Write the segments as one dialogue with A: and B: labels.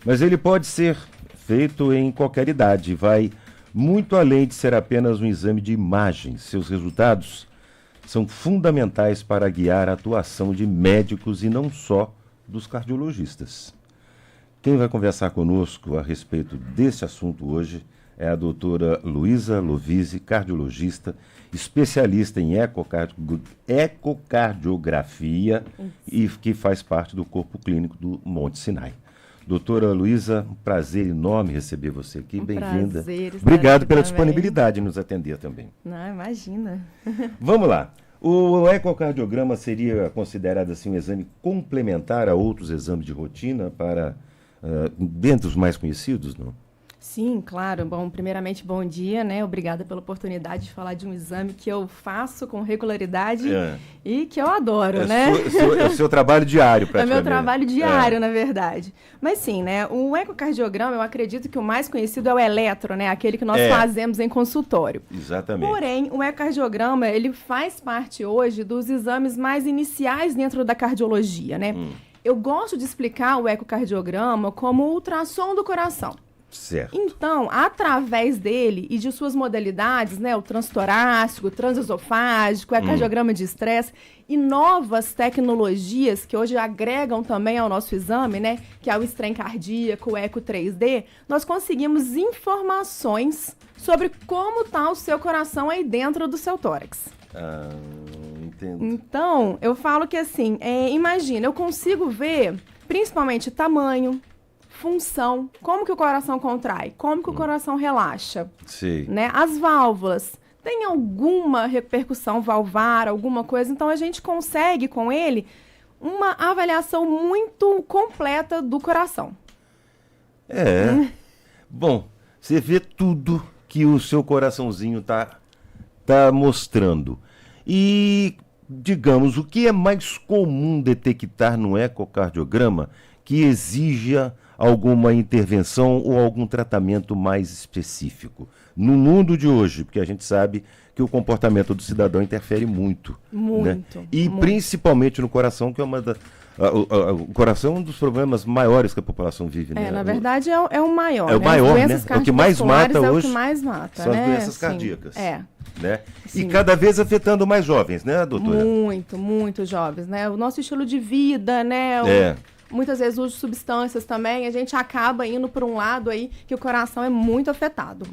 A: Mas ele pode ser feito em qualquer idade, vai muito além de ser apenas um exame de imagem. Seus resultados são fundamentais para guiar a atuação de médicos e não só dos cardiologistas. Quem vai conversar conosco a respeito desse assunto hoje é a doutora Luísa Lovise, cardiologista, especialista em ecocardiografia e que faz parte do corpo clínico do Monte Sinai. Doutora Luísa, um prazer enorme receber você aqui, bem-vinda. Obrigado pela disponibilidade em nos atender também.
B: Não, imagina.
A: Vamos lá. O ecocardiograma seria considerado assim um exame complementar a outros exames de rotina para dentre os mais conhecidos, não?
B: Sim, claro. Bom, primeiramente, bom dia, né? Obrigada pela oportunidade de falar de um exame que eu faço com regularidade e que eu adoro, né?
A: É o seu trabalho diário, praticamente.
B: É meu trabalho diário, na verdade. Mas sim, né? O ecocardiograma, eu acredito que o mais conhecido é o eletro, né? Aquele que nós fazemos em consultório.
A: Exatamente.
B: Porém, o ecocardiograma, ele faz parte hoje dos exames mais iniciais dentro da cardiologia, né? Eu gosto de explicar o ecocardiograma como o ultrassom do coração.
A: Certo.
B: Então, através dele e de suas modalidades, né, o transtorácico, o transesofágico, o ecocardiograma de estresse e novas tecnologias que hoje agregam também ao nosso exame, né, que é o estrem cardíaco, o eco 3D, nós conseguimos informações sobre como está o seu coração aí dentro do seu tórax.
A: Entendo.
B: Então, eu falo que assim, imagina, eu consigo ver principalmente tamanho, função, como que o coração contrai, como que o coração relaxa,
A: Sim.
B: né? As válvulas, tem alguma repercussão valvar, alguma coisa, então a gente consegue com ele uma avaliação muito completa do coração.
A: Bom, você vê tudo que o seu coraçãozinho tá mostrando. E, digamos, o que é mais comum detectar no ecocardiograma que exija alguma intervenção ou algum tratamento mais específico? No mundo de hoje, porque a gente sabe que o comportamento do cidadão interfere muito.
B: Muito.
A: Né? E principalmente no coração, que é o coração é um dos problemas maiores que a população vive. Né?
B: Na verdade é o maior.
A: É o maior, né? É o que mais mata hoje.
B: É o que mais mata,
A: são
B: né?
A: as doenças cardíacas. Né?
B: Sim.
A: E cada vez afetando mais jovens, né, doutora?
B: Muito jovens, né? O nosso estilo de vida, né? Muitas vezes uso de substâncias também, a gente acaba indo por um lado aí que o coração é muito afetado.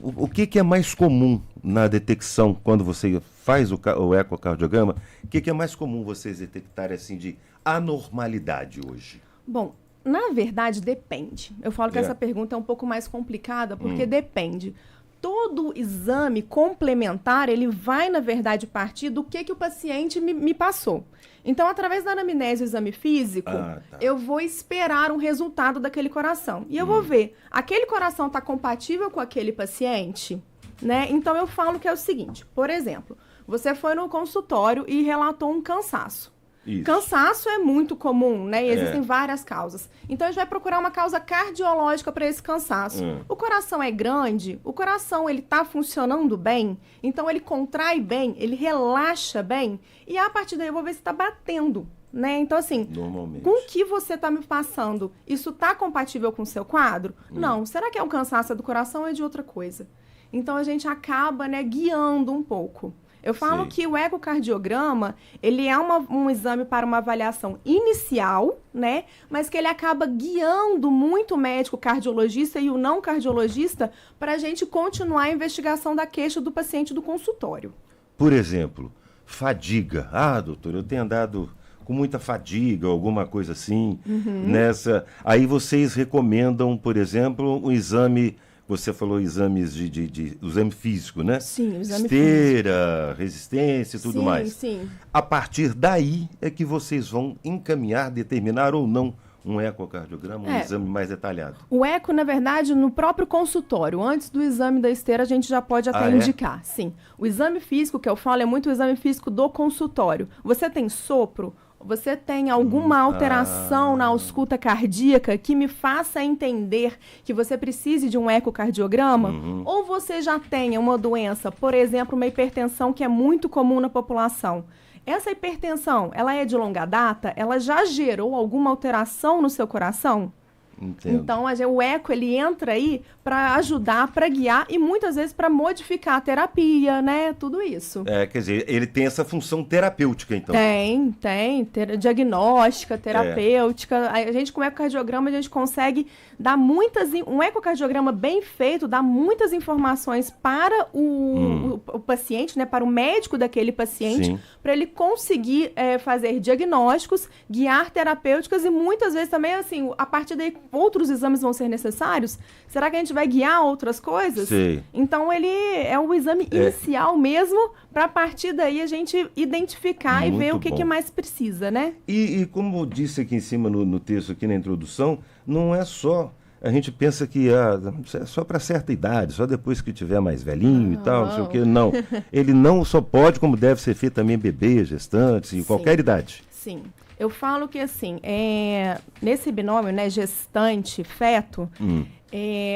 A: O que é mais comum na detecção quando você faz o ecocardiograma? O que é mais comum vocês detectarem assim de anormalidade hoje?
B: Bom, na verdade depende. Eu falo que essa pergunta é um pouco mais complicada porque depende. Todo exame complementar, ele vai, na verdade, partir do que o paciente me passou. Então, através da anamnese e exame físico, eu vou esperar um resultado daquele coração. E eu vou ver, aquele coração está compatível com aquele paciente? Né? Então, eu falo que é o seguinte, por exemplo, você foi no consultório e relatou um cansaço.
A: Isso.
B: Cansaço é muito comum, né? E existem várias causas. Então, a gente vai procurar uma causa cardiológica para esse cansaço. O coração é grande, o coração ele está funcionando bem, então ele contrai bem, ele relaxa bem, e a partir daí eu vou ver se está batendo, né? Então, assim, com o que você está me passando, isso está compatível com o seu quadro? Não. Será que é um cansaço do coração ou é de outra coisa? Então, a gente acaba, né, guiando um pouco. Eu falo que o ecocardiograma, ele é um exame para uma avaliação inicial, né? Mas que ele acaba guiando muito o médico cardiologista e o não cardiologista para a gente continuar a investigação da queixa do paciente do consultório.
A: Por exemplo, fadiga. Doutor, eu tenho andado com muita fadiga, alguma coisa assim, Aí vocês recomendam, por exemplo, um exame... Você falou exames o exame físico, né?
B: Sim, o exame
A: Esteira, resistência e tudo mais.
B: Sim.
A: A partir daí é que vocês vão encaminhar, determinar ou não um ecocardiograma, um exame mais detalhado.
B: O eco, na verdade, no próprio consultório, antes do exame da esteira, a gente já pode até indicar. Sim. O exame físico que eu falo é muito o exame físico do consultório. Você tem sopro? Você tem alguma alteração na ausculta cardíaca que me faça entender que você precise de um ecocardiograma? Ou você já tenha uma doença, por exemplo, uma hipertensão que é muito comum na população? Essa hipertensão, ela é de longa data? Ela já gerou alguma alteração no seu coração?
A: Entendo.
B: Então, o eco, ele entra aí para ajudar, para guiar e muitas vezes para modificar a terapia, né? Tudo isso.
A: Quer dizer, ele tem essa função terapêutica, então.
B: Tem. Diagnóstica, terapêutica. A gente, com o ecocardiograma, a gente consegue dar um ecocardiograma bem feito, dá muitas informações para o paciente, né? Para o médico daquele paciente, para ele conseguir fazer diagnósticos, guiar terapêuticas e muitas vezes também, assim, a partir daí, outros exames vão ser necessários? Será que a gente vai guiar outras coisas?
A: Sim.
B: Então, ele é o exame inicial mesmo, para a partir daí a gente identificar e ver o que mais precisa, né?
A: E como disse aqui em cima no texto, aqui na introdução, não é só... A gente pensa que é só para certa idade, só depois que tiver mais velhinho e tal, não sei o quê. Não. Ele não só pode, como deve ser feito também bebês, gestantes, em qualquer idade.
B: Sim. Eu falo que, assim, nesse binômio, né, gestante-feto,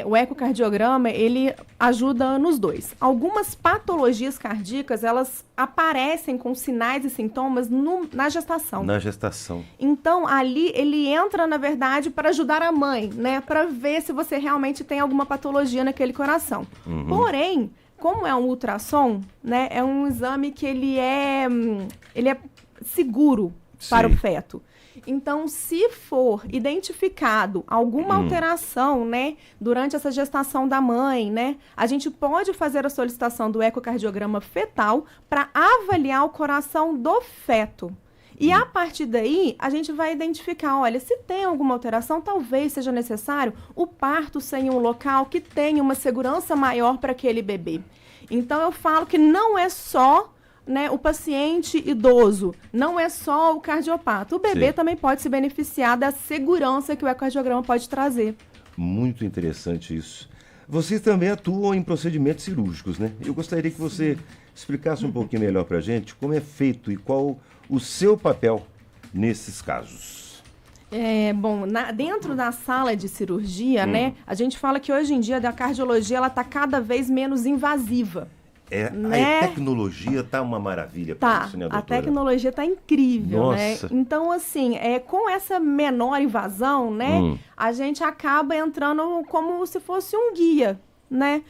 B: o ecocardiograma, ele ajuda nos dois. Algumas patologias cardíacas, elas aparecem com sinais e sintomas na gestação.
A: Na gestação.
B: Então, ali, ele entra, na verdade, para ajudar a mãe, né, para ver se você realmente tem alguma patologia naquele coração. Porém, como é um ultrassom, né, é um exame que ele é seguro para o feto. Então, se for identificado alguma alteração, né, durante essa gestação da mãe, né, a gente pode fazer a solicitação do ecocardiograma fetal para avaliar o coração do feto. E a partir daí, a gente vai identificar, olha, se tem alguma alteração, talvez seja necessário o parto ser em um local que tenha uma segurança maior para aquele bebê. Então, eu falo que não é só, né, o paciente idoso, não é só o cardiopata. O bebê também pode se beneficiar da segurança que o ecocardiograma pode trazer.
A: Muito interessante isso. Vocês também atuam em procedimentos cirúrgicos, né? Eu gostaria que você explicasse um pouquinho melhor para a gente como é feito e qual o seu papel nesses casos.
B: Bom, dentro da sala de cirurgia, né, a gente fala que hoje em dia a cardiologia ela está cada vez menos invasiva.
A: A tecnologia está uma maravilha para isso, né, doutora?
B: A tecnologia está incrível,
A: Nossa.
B: né? Então, assim, com essa menor invasão, né, a gente acaba entrando como se fosse um guia, né?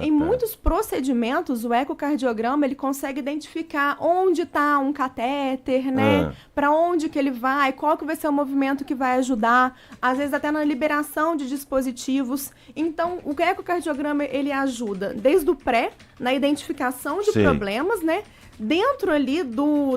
B: Em muitos procedimentos, o ecocardiograma, ele consegue identificar onde está um catéter, né? Para onde que ele vai, qual que vai ser o movimento que vai ajudar, às vezes até na liberação de dispositivos. Então, o ecocardiograma, ele ajuda desde o pré, na identificação de problemas, né? Dentro ali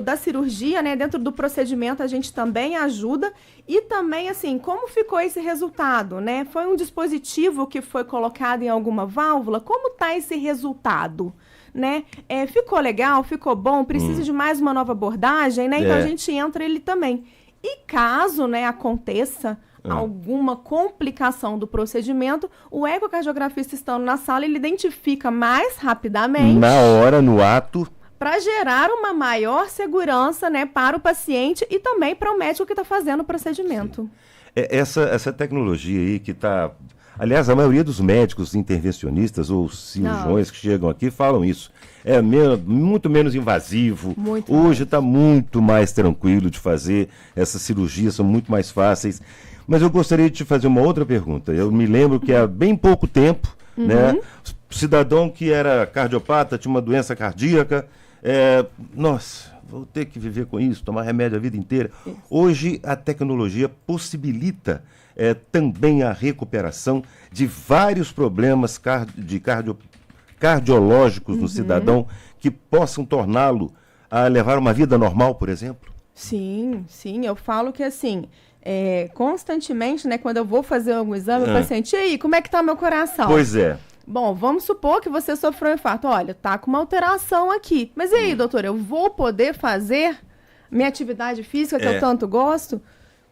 B: da cirurgia, né, dentro do procedimento, a gente também ajuda. E também, assim, como ficou esse resultado, né? Foi um dispositivo que foi colocado em alguma válvula? Como está esse resultado, né? Ficou legal? Ficou bom? Precisa de mais uma nova abordagem, né? Então, a gente entra ele também. E caso, né, aconteça alguma complicação do procedimento, o ecocardiografista estando na sala, ele identifica mais rapidamente.
A: Na hora, no ato,
B: para gerar uma maior segurança, né, para o paciente e também para o médico que está fazendo o procedimento.
A: Essa tecnologia aí que está... Aliás, a maioria dos médicos intervencionistas ou cirurgiões que chegam aqui falam isso. É muito menos invasivo. Hoje está muito mais tranquilo de fazer. Essas cirurgias são muito mais fáceis. Mas eu gostaria de te fazer uma outra pergunta. Eu me lembro que há bem pouco tempo, né, cidadão que era cardiopata, tinha uma doença cardíaca, nossa, vou ter que viver com isso, tomar remédio a vida inteira. Hoje a tecnologia possibilita também a recuperação de vários problemas cardiológicos no cidadão que possam torná-lo a levar uma vida normal, por exemplo?
B: Sim, eu falo que assim, constantemente, né, quando eu vou fazer algum exame, o paciente, e aí, como é que tá meu coração?
A: Pois é.
B: Bom, vamos supor que você sofreu um infarto. Olha, tá com uma alteração aqui. Mas e aí, doutor, eu vou poder fazer minha atividade física que eu tanto gosto?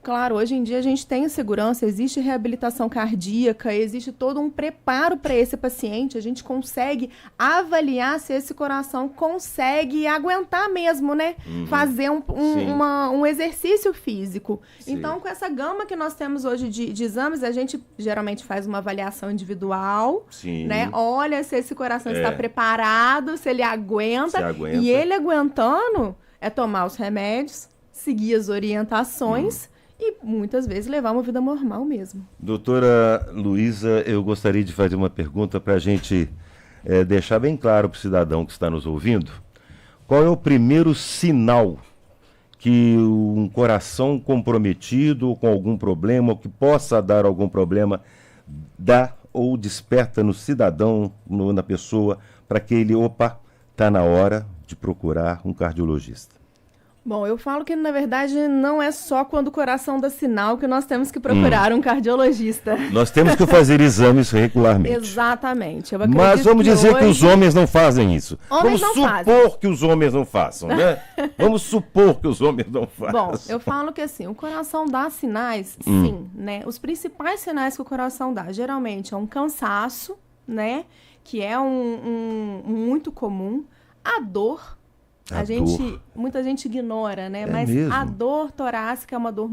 B: Claro, hoje em dia a gente tem segurança, existe reabilitação cardíaca, existe todo um preparo para esse paciente, a gente consegue avaliar se esse coração consegue aguentar mesmo, né? Fazer um exercício físico. Sim. Então, com essa gama que nós temos hoje de exames, a gente geralmente faz uma avaliação individual, né? Olha se esse coração está preparado, se ele aguenta. E ele aguentando, tomar os remédios, seguir as orientações e muitas vezes levar uma vida normal mesmo.
A: Doutora Luísa, eu gostaria de fazer uma pergunta para a gente deixar bem claro para o cidadão que está nos ouvindo. Qual é o primeiro sinal que um coração comprometido ou com algum problema, ou que possa dar algum problema, dá ou desperta no cidadão, na pessoa, para que ele, está na hora de procurar um cardiologista?
B: Bom, eu falo que, na verdade, não é só quando o coração dá sinal que nós temos que procurar um cardiologista.
A: Nós temos que fazer exames regularmente.
B: Exatamente.
A: Mas vamos dizer que os homens não fazem isso.
B: Vamos
A: supor que os homens não façam, né? Vamos supor que os homens não façam.
B: Bom, eu falo que assim, o coração dá sinais, sim, né? Os principais sinais que o coração dá, geralmente, é um cansaço, né? Que é muito comum. A dor. Muita gente ignora, né? Mas
A: mesmo?
B: A dor torácica é uma dor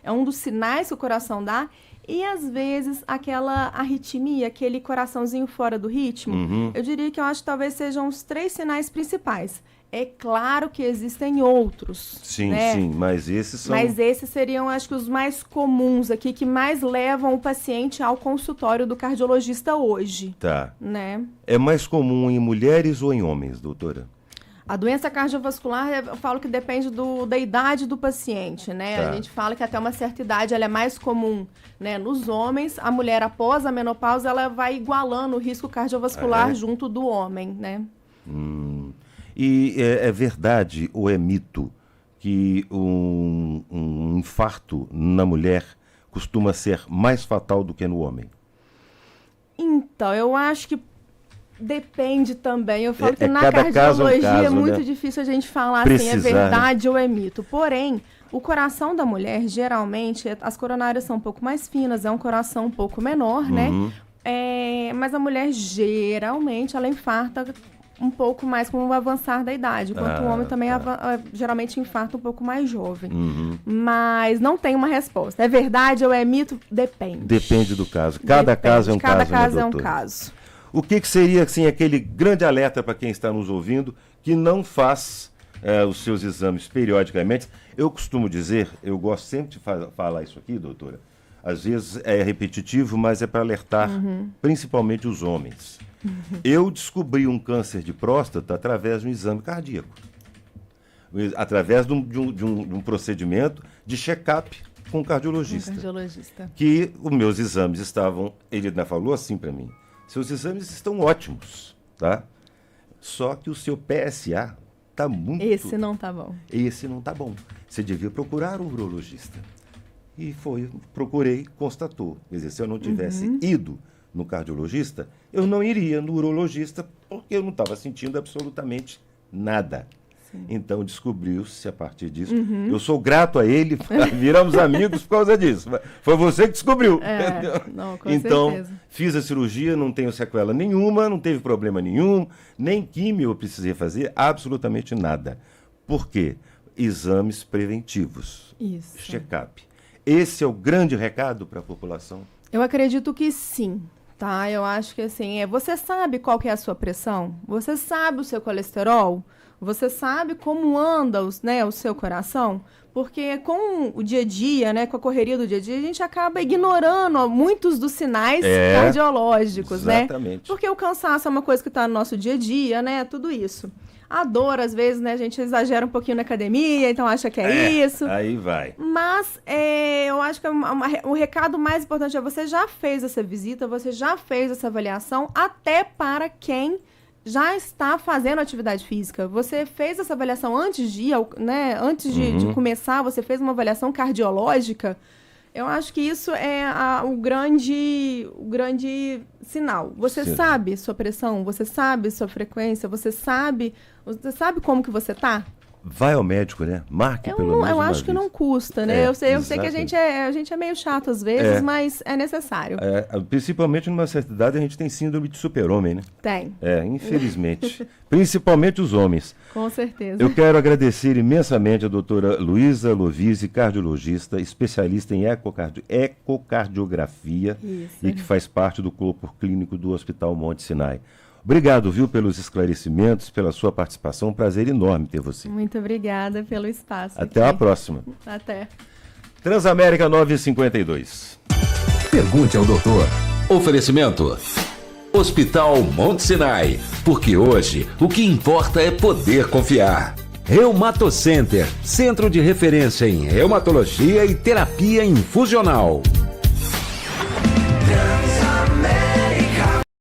B: é um dos sinais que o coração dá. E às vezes aquela arritmia, aquele coraçãozinho fora do ritmo, eu diria que eu acho que talvez sejam os 3 sinais principais. É claro que existem outros.
A: Sim,
B: né?
A: sim, mas esses são...
B: Mas esses seriam, acho que, os mais comuns aqui, que mais levam o paciente ao consultório do cardiologista hoje.
A: Tá.
B: Né?
A: É mais comum em mulheres ou em homens, doutora?
B: A doença cardiovascular, eu falo que depende da idade do paciente, né?
A: Tá.
B: A gente fala que até uma certa idade ela é mais comum, né? Nos homens, a mulher após a menopausa, ela vai igualando o risco cardiovascular junto do homem, né?
A: E é verdade ou é mito que um infarto na mulher costuma ser mais fatal do que no homem?
B: Então, eu acho que depende também. Eu falo que na
A: cada
B: cardiologia
A: caso,
B: é muito
A: né?
B: difícil a gente falar
A: Precisar,
B: assim, é verdade ou é mito. Porém, o coração da mulher, geralmente, as coronárias são um pouco mais finas, é um coração um pouco menor, né? Mas a mulher, geralmente, ela infarta um pouco mais com o avançar da idade, enquanto o homem também geralmente infarta um pouco mais jovem. Mas não tem uma resposta. É verdade ou é mito? Depende.
A: Depende do caso. Cada caso é um caso,
B: Cada caso
A: né,
B: é um
A: doutora?
B: caso.
A: O que seria, assim, aquele grande alerta para quem está nos ouvindo que não faz os seus exames periodicamente? Eu costumo dizer, eu gosto sempre de falar isso aqui, doutora, às vezes é repetitivo, mas é para alertar principalmente os homens. Eu descobri um câncer de próstata através de um exame cardíaco, através de um procedimento de check-up com um cardiologista. Que os meus exames estavam, ele ainda falou assim para mim, seus exames estão ótimos, tá? Só que o seu PSA está muito...
B: Esse não está bom.
A: Esse não está bom. Você devia procurar um urologista. E procurei, constatou. Quer dizer, se eu não tivesse ido no cardiologista, eu não iria no urologista porque eu não estava sentindo absolutamente nada. Então descobriu-se a partir disso. Eu sou grato a ele, viramos amigos por causa disso. Foi você que descobriu. Então,
B: certeza.
A: Fiz a cirurgia, não tenho sequela nenhuma, não teve problema nenhum, nem químio eu precisei fazer, absolutamente nada. Por quê? Exames preventivos.
B: Isso.
A: Check-up. Esse é o grande recado para a população?
B: Eu acredito que sim. Tá, eu acho que assim, você sabe qual que é a sua pressão? Você sabe o seu colesterol? Você sabe como anda o seu coração? Porque com o dia a dia, né, com a correria do dia a dia, a gente acaba ignorando muitos dos sinais cardiológicos,
A: exatamente.
B: Né? Porque o cansaço é uma coisa que está no nosso dia a dia, né? Tudo isso. A dor, às vezes, né, a gente exagera um pouquinho na academia, então acha que é isso.
A: Aí vai.
B: Mas eu acho que o recado mais importante é você já fez essa visita, você já fez essa avaliação, até para quem já está fazendo atividade física. Você fez essa avaliação antes de ir, né, antes de começar, você fez uma avaliação cardiológica. Eu acho que isso é o grande sinal. Você sabe sua pressão, você sabe sua frequência, você sabe como que você tá?
A: Vai ao médico, né? Marque pelo menos
B: eu
A: uma
B: acho que
A: vez.
B: não custa, né? Eu sei que a gente é meio chato às vezes, mas é necessário.
A: Principalmente numa certa idade a gente tem síndrome de super-homem, né?
B: Tem.
A: Infelizmente. Principalmente os homens.
B: Com certeza.
A: Eu quero agradecer imensamente a doutora Luísa Lovise, cardiologista, especialista em ecocardiografia e que faz parte do corpo clínico do Hospital Monte Sinai. Obrigado, viu, pelos esclarecimentos, pela sua participação. Um prazer enorme ter você.
B: Muito obrigada pelo espaço.
A: Até a próxima.
B: Até.
A: Transamérica 952.
C: Pergunte ao doutor. Oferecimento. Hospital Monte Sinai. Porque hoje o que importa é poder confiar. Reumatocenter. Centro de referência em reumatologia e terapia infusional.